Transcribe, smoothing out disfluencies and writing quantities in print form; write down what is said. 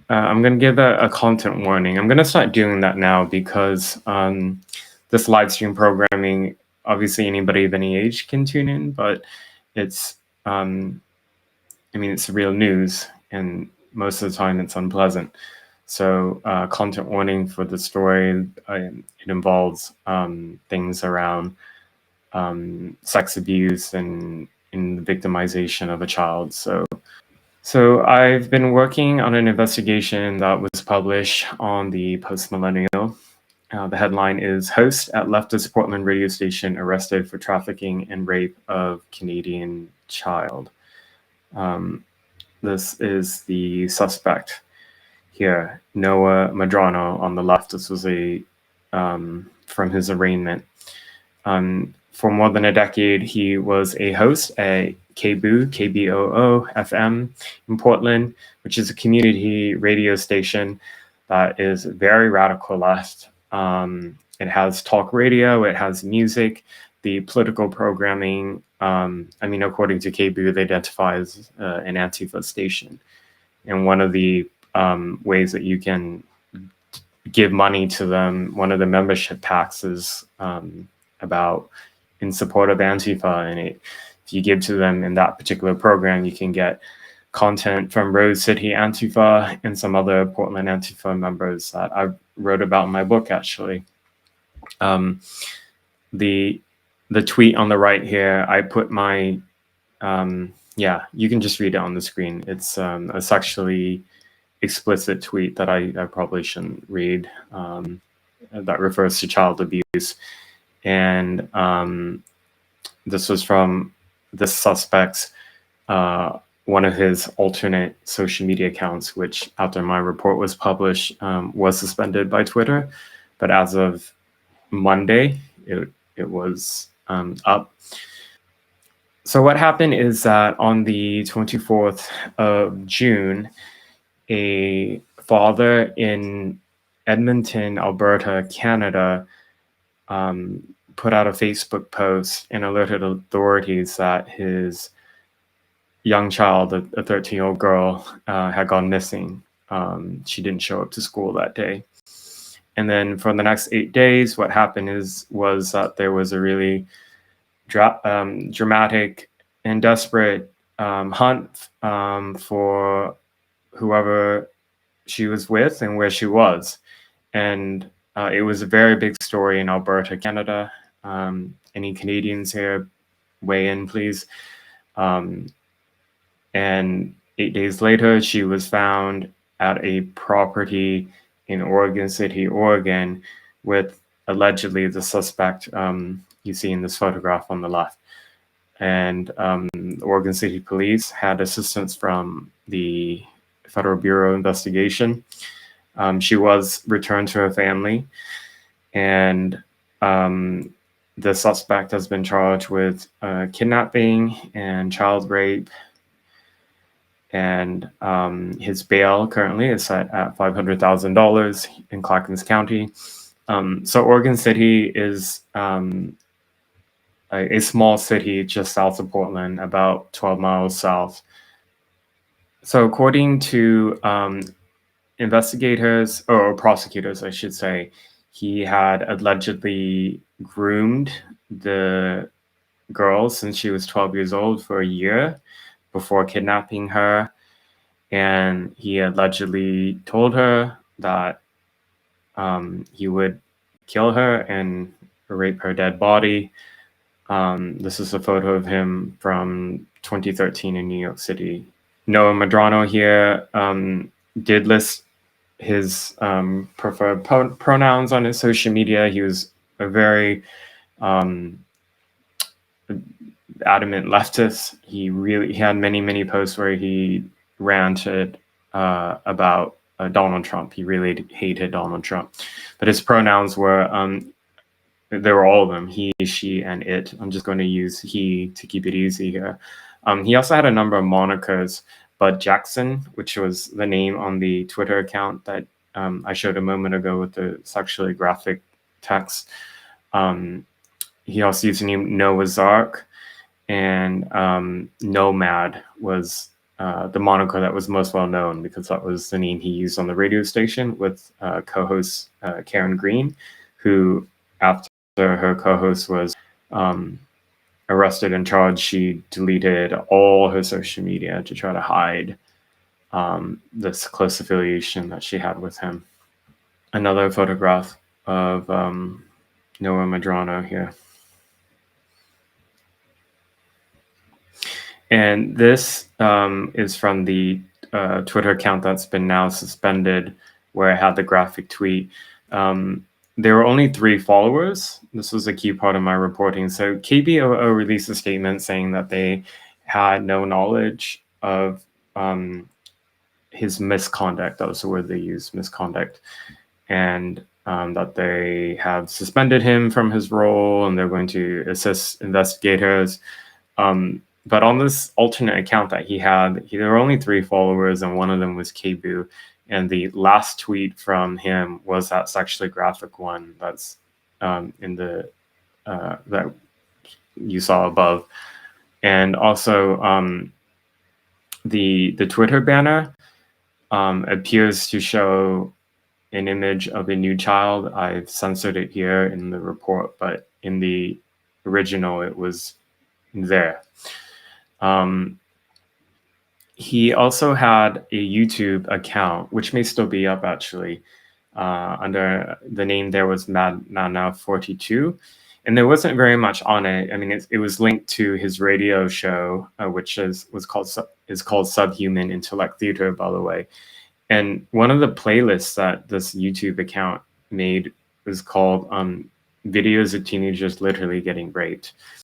I'm going to give a content warning. I'm going to start doing that now because this live stream programming, obviously anybody of any age can tune in, but it's, it's real news, and most of the time it's unpleasant. So content warning for the story, it involves things around sex abuse and in the victimization of a child. So I've been working on an investigation that was published on the Post Millennial. The headline is Host at Leftist Portland Radio Station Arrested for Trafficking and Rape of Canadian Child. This is the suspect here, Noah Madrano on the left. This was from his arraignment. For more than a decade, he was a host at KBOO, KBOO FM in Portland, which is a community radio station that is very radical left. It has talk radio, it has music, the political programming. According to KBOO, they identify as an Antifa station. And one of the ways that you can give money to them, one of the membership packs is about in support of Antifa, and if you give to them in that particular program, you can get content from Rose City Antifa and some other Portland Antifa members that I wrote about in my book, actually. The tweet on the right here, I put my, you can just read it on the screen. It's a sexually explicit tweet that I probably shouldn't read, that refers to child abuse. And this was from the suspect's, one of his alternate social media accounts, which after my report was published, was suspended by Twitter. But as of Monday, it was up. So what happened is that on the 24th of June, a father in Edmonton, Alberta, Canada, put out a Facebook post and alerted authorities that his young child, a 13-year-old girl, had gone missing. She didn't show up to school that day. And then for the next 8 days, what happened was that there was a really dramatic and desperate hunt for whoever she was with and where she was. And it was a very big story in Alberta, Canada. Any Canadians here, weigh in, please. And 8 days later, she was found at a property in Oregon City, Oregon, with allegedly the suspect you see in this photograph on the left. And the Oregon City Police had assistance from the Federal Bureau of Investigation. She was returned to her family, and the suspect has been charged with kidnapping and child rape, and his bail currently is set at $500,000 in Clackamas County. So Oregon City is a small city just south of Portland, about 12 miles south. So according to investigators, or prosecutors, I should say, he had allegedly groomed the girl since she was 12 years old for a year before kidnapping her. And he allegedly told her that he would kill her and rape her dead body. This is a photo of him from 2013 in New York City. Noah Madrano here did list his preferred pronouns on his social media. He was a very adamant leftist. He had many posts where he ranted about Donald Trump. He really hated Donald Trump, but his pronouns were there were all of them: he, she, and it. I'm just going to use he to keep it easy here. He also had a number of monikers. Bud Jackson, which was the name on the Twitter account that I showed a moment ago with the sexually graphic text. He also used the name Noah Zark, and Nomad was the moniker that was most well known, because that was the name he used on the radio station with co-host Karen Green, who, after her co-host was arrested and charged, she deleted all her social media to try to hide this close affiliation that she had with him. Another photograph of Noah Madrano here. And this is from the Twitter account that's been now suspended, where I had the graphic tweet. There were only 3 followers. This was a key part of my reporting. So KBOO released a statement saying that they had no knowledge of his misconduct. That was the word they used, misconduct. And that they have suspended him from his role, and they're going to assist investigators. But on this alternate account that he had, there were only 3 followers, and one of them was Kebu. And the last tweet from him was that sexually graphic one that's in the that you saw above. And also the Twitter banner appears to show an image of a new child. I've censored it here in the report, but in the original it was there. He also had a YouTube account, which may still be up actually, under the name there was Madnow42, and there wasn't very much on it. I mean, it was linked to his radio show, which is called Subhuman Intellect Theater, by the way. And one of the playlists that this YouTube account made was called "Videos of Teenagers Literally Getting Raped."